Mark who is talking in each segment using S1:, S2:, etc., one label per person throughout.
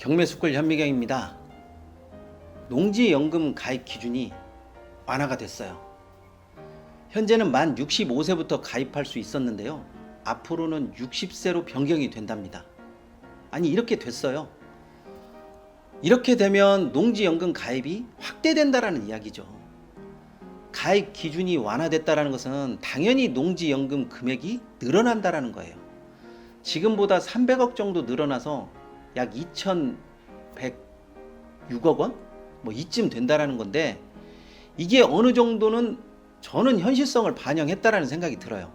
S1: 경매수골 현미경입니다. 농지연금 가입 기준이 완화가 됐어요. 현재는 만 65세부터 가입할 수 있었는데요. 앞으로는 60세로 변경이 된답니다. 아니, 이렇게 됐어요. 이렇게 되면 농지연금 가입이 확대된다라는 이야기죠. 가입 기준이 완화됐다는 것은 당연히 농지연금 금액이 늘어난다는 거예요. 지금보다 300억 정도 늘어나서 약 2,106억 원? 뭐 이쯤 된다라는 건데, 이게 어느 정도는 저는 현실성을 반영했다라는 생각이 들어요.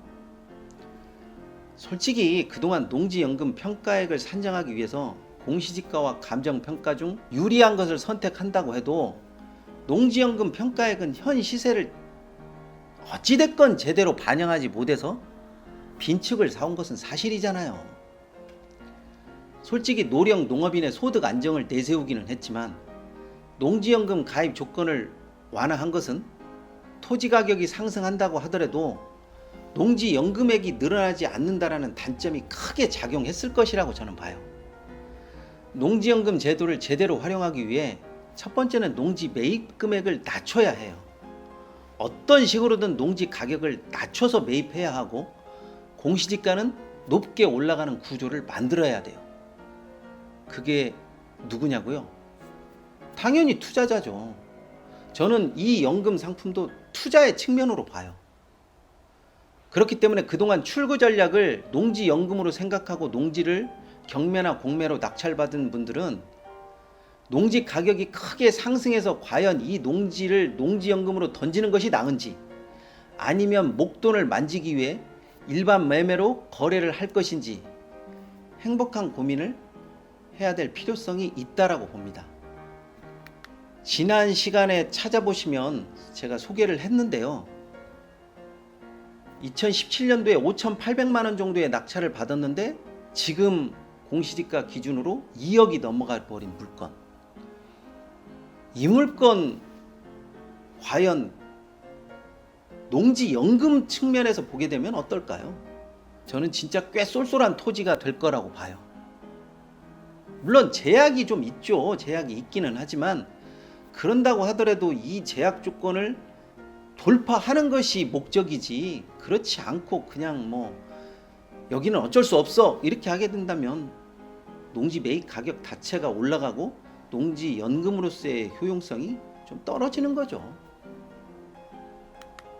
S1: 솔직히 그동안 농지연금 평가액을 산정하기 위해서 공시지가와 감정평가 중 유리한 것을 선택한다고 해도 농지연금 평가액은 현 시세를 어찌됐건 제대로 반영하지 못해서 빈측을 사온 것은 사실이잖아요. 솔직히 노령 농업인의 소득 안정을 내세우기는 했지만 농지연금 가입 조건을 완화한 것은 토지 가격이 상승한다고 하더라도 농지연금액이 늘어나지 않는다라는 단점이 크게 작용했을 것이라고 저는 봐요. 농지연금 제도를 제대로 활용하기 위해 첫 번째는 농지 매입 금액을 낮춰야 해요. 어떤 식으로든 농지 가격을 낮춰서 매입해야 하고 공시지가는 높게 올라가는 구조를 만들어야 돼요. 그게 누구냐고요? 당연히 투자자죠. 저는 이 연금 상품도 투자의 측면으로 봐요. 그렇기 때문에 그동안 출구 전략을 농지연금으로 생각하고 농지를 경매나 공매로 낙찰받은 분들은 농지 가격이 크게 상승해서 과연 이 농지를 농지연금으로 던지는 것이 나은지, 아니면 목돈을 만지기 위해 일반 매매로 거래를 할 것인지 행복한 고민을 해야 될 필요성이 있다라고 봅니다. 지난 시간에 찾아보시면 제가 소개를 했는데요. 2017년도에 5,800만 원 정도의 낙찰을 받았는데 지금 공시지가 기준으로 2억이 넘어가 버린 물건. 이 물건 과연 농지연금 측면에서 보게 되면 어떨까요? 저는 진짜 꽤 쏠쏠한 토지가 될 거라고 봐요. 물론 제약이 좀 있죠. 제약이 있기는 하지만 그런다고 하더라도 이 제약 조건을 돌파하는 것이 목적이지, 그렇지 않고 그냥 뭐 여기는 어쩔 수 없어 이렇게 하게 된다면 농지 매입 가격 자체가 올라가고 농지연금으로서의 효용성이 좀 떨어지는 거죠.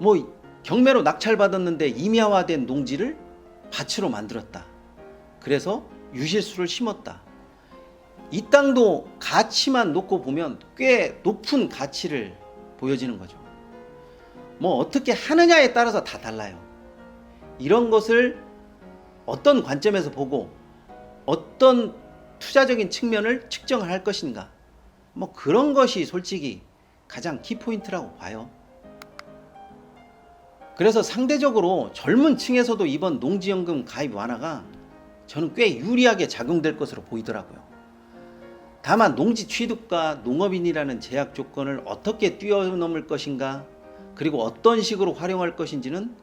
S1: 뭐 경매로 낙찰받았는데 임야화된 농지를 밭으로 만들었다. 그래서 유실수를 심었다. 이 땅도 가치만 놓고 보면 꽤 높은 가치를 보여지는 거죠. 뭐 어떻게 하느냐에 따라서 다 달라요. 이런 것을 어떤 관점에서 보고 어떤 투자적인 측면을 측정을 할 것인가, 뭐 그런 것이 솔직히 가장 키포인트라고 봐요. 그래서 상대적으로 젊은 층에서도 이번 농지연금 가입 완화가 저는 꽤 유리하게 작용될 것으로 보이더라고요. 다만 농지 취득과 농업인이라는 제약 조건을 어떻게 뛰어넘을 것인가, 그리고 어떤 식으로 활용할 것인지는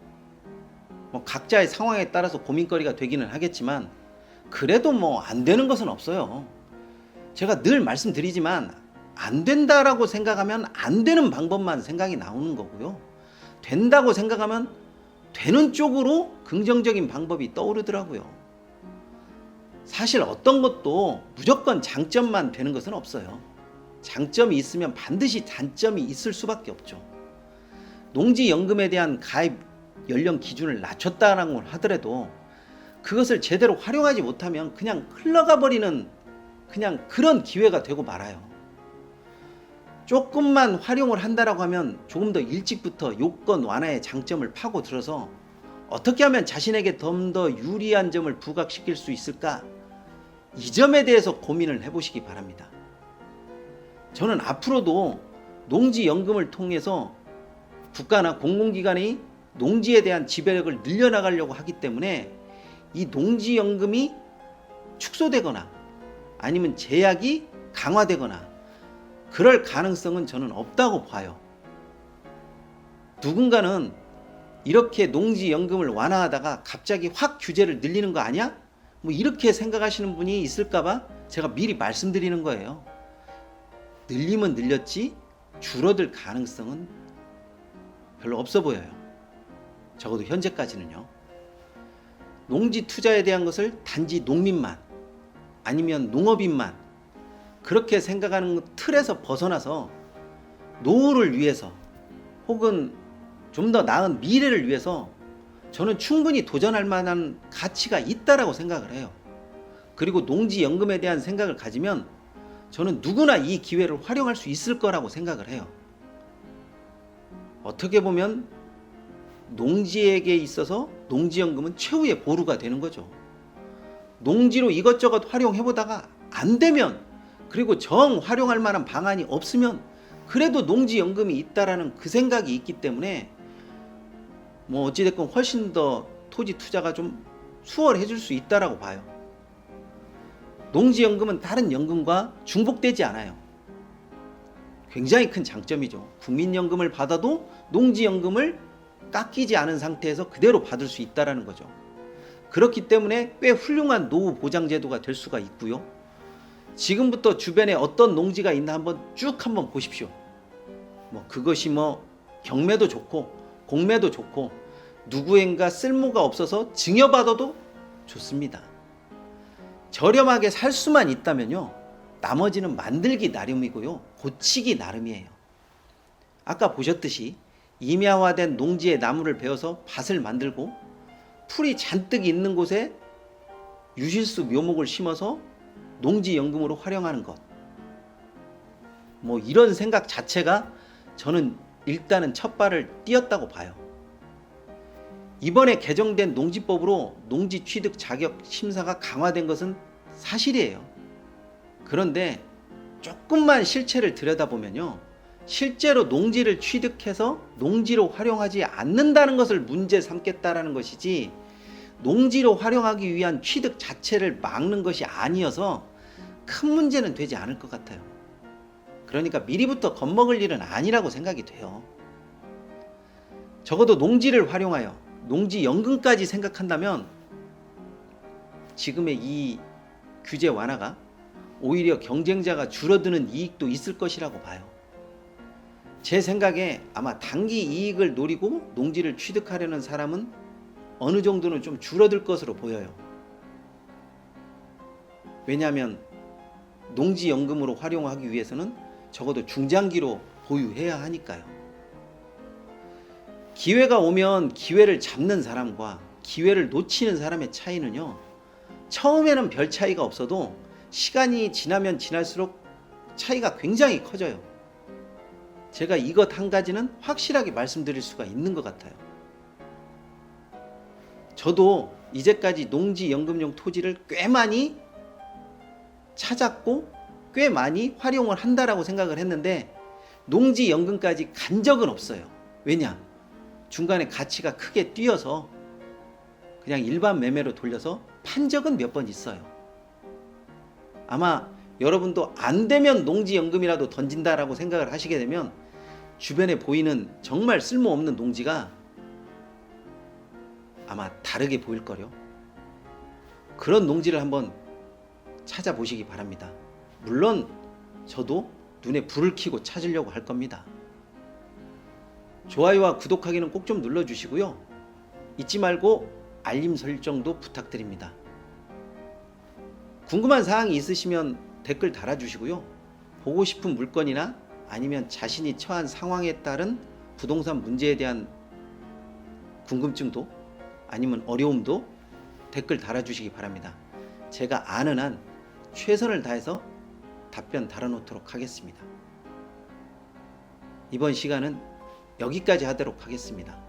S1: 뭐 각자의 상황에 따라서 고민거리가 되기는 하겠지만, 그래도 뭐 안 되는 것은 없어요. 제가 늘 말씀드리지만 안 된다라고 생각하면 안 되는 방법만 생각이 나오는 거고요. 된다고 생각하면 되는 쪽으로 긍정적인 방법이 떠오르더라고요. 사실 어떤 것도 무조건 장점만 되는 것은 없어요. 장점이 있으면 반드시 단점이 있을 수밖에 없죠. 농지연금에 대한 가입 연령 기준을 낮췄다라고 하더라도 그것을 제대로 활용하지 못하면 그냥 흘러가 버리는 그냥 그런 기회가 되고 말아요. 조금만 활용을 한다라고 하면 조금 더 일찍부터 요건 완화의 장점을 파고들어서 어떻게 하면 자신에게 좀 더 유리한 점을 부각시킬 수 있을까? 이 점에 대해서 고민을 해보시기 바랍니다. 저는 앞으로도 농지연금을 통해서 국가나 공공기관이 농지에 대한 지배력을 늘려나가려고 하기 때문에 이 농지연금이 축소되거나 아니면 제약이 강화되거나 그럴 가능성은 저는 없다고 봐요. 누군가는 이렇게 농지연금을 완화하다가 갑자기 확 규제를 늘리는 거 아니야? 뭐 이렇게 생각하시는 분이 있을까봐 제가 미리 말씀드리는 거예요. 늘리면 늘렸지 줄어들 가능성은 별로 없어 보여요. 적어도 현재까지는요. 농지 투자에 대한 것을 단지 농민만 아니면 농업인만 그렇게 생각하는 틀에서 벗어나서 노후를 위해서 혹은 좀 더 나은 미래를 위해서 저는 충분히 도전할 만한 가치가 있다라고 생각을 해요. 그리고 농지연금에 대한 생각을 가지면 저는 누구나 이 기회를 활용할 수 있을 거라고 생각을 해요. 어떻게 보면 농지에게 있어서 농지연금은 최후의 보루가 되는 거죠. 농지로 이것저것 활용해보다가 안 되면, 그리고 정 활용할 만한 방안이 없으면 그래도 농지연금이 있다라는 그 생각이 있기 때문에 뭐 어찌됐건 훨씬 더 토지 투자가 좀 수월해질 수 있다라고 봐요. 농지연금은 다른 연금과 중복되지 않아요. 굉장히 큰 장점이죠. 국민연금을 받아도 농지연금을 깎이지 않은 상태에서 그대로 받을 수 있다는 거죠. 그렇기 때문에 꽤 훌륭한 노후 보장 제도가 될 수가 있고요. 지금부터 주변에 어떤 농지가 있나 한번 보십시오. 그것이 경매도 좋고 공매도 좋고 누구인가 쓸모가 없어서 증여받아도 좋습니다. 저렴하게 살 수만 있다면요, 나머지는 만들기 나름이고요, 고치기 나름이에요. 아까 보셨듯이 임야화된 농지의 나무를 베어서 밭을 만들고 풀이 잔뜩 있는 곳에 유실수 묘목을 심어서 농지연금으로 활용하는 것, 이런 생각 자체가 저는 일단은 첫 발을 띄었다고 봐요. 이번에 개정된 농지법으로 농지 취득 자격 심사가 강화된 것은 사실이에요. 그런데 조금만 실체를 들여다보면요, 실제로 농지를 취득해서 농지로 활용하지 않는다는 것을 문제 삼겠다라는 것이지 농지로 활용하기 위한 취득 자체를 막는 것이 아니어서 큰 문제는 되지 않을 것 같아요. 그러니까 미리부터 겁먹을 일은 아니라고 생각이 돼요. 적어도 농지를 활용하여 농지연금까지 생각한다면 지금의 이 규제 완화가 오히려 경쟁자가 줄어드는 이익도 있을 것이라고 봐요. 제 생각에 아마 단기 이익을 노리고 농지를 취득하려는 사람은 어느 정도는 좀 줄어들 것으로 보여요. 왜냐하면 농지연금으로 활용하기 위해서는 적어도 중장기로 보유해야 하니까요. 기회가 오면 기회를 잡는 사람과 기회를 놓치는 사람의 차이는요, 처음에는 별 차이가 없어도 시간이 지나면 지날수록 차이가 굉장히 커져요. 제가 이것 한 가지는 확실하게 말씀드릴 수가 있는 것 같아요. 저도 이제까지 농지연금용 토지를 꽤 많이 찾았고 꽤 많이 활용을 한다라고 생각을 했는데 농지연금까지 간 적은 없어요. 왜냐? 중간에 가치가 크게 뛰어서 그냥 일반 매매로 돌려서 판 적은 몇 번 있어요. 아마 여러분도 안 되면 농지연금이라도 던진다라고 생각을 하시게 되면 주변에 보이는 정말 쓸모없는 농지가 아마 다르게 보일 거요. 그런 농지를 한번 찾아보시기 바랍니다. 물론 저도 눈에 불을 켜고 찾으려고 할 겁니다. 좋아요와 구독하기는 꼭 좀 눌러주시고요. 잊지 말고 알림 설정도 부탁드립니다. 궁금한 사항이 있으시면 댓글 달아주시고요. 보고 싶은 물건이나 아니면 자신이 처한 상황에 따른 부동산 문제에 대한 궁금증도 아니면 어려움도 댓글 달아주시기 바랍니다. 제가 아는 한 최선을 다해서 답변 달아놓도록 하겠습니다. 이번 시간은 여기까지 하도록 하겠습니다.